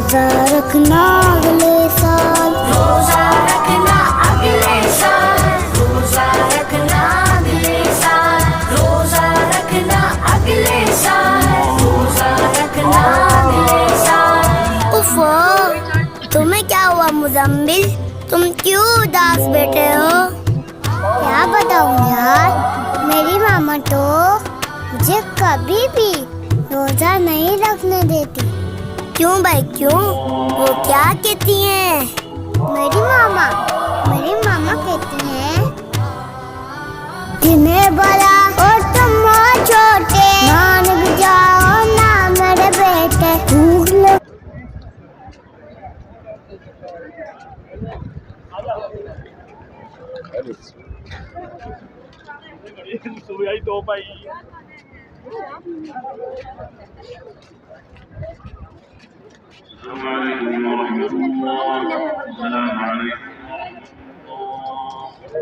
रोजा रखना अगले साल, रोजा रखना अगले साल, रोजा रखना अगले साल, रोजा रखना अगले साल, रोजा रखना अगले साल। उफ़ो, तुम्हें क्या हुआ मुज़म्मिल? तुम क्यों उदास बैठे हो? क्या बताऊं यार, मेरी मामा तो मुझे कभी भी रोजा नहीं रखने देती। क्यों भाई क्यों? वो क्या कहती हैं? मेरी मामा कहती हैं, जिन्हें बड़ा और तुम हो छोटे, मान भी जाओ ना मेरे बेटे। भूख लग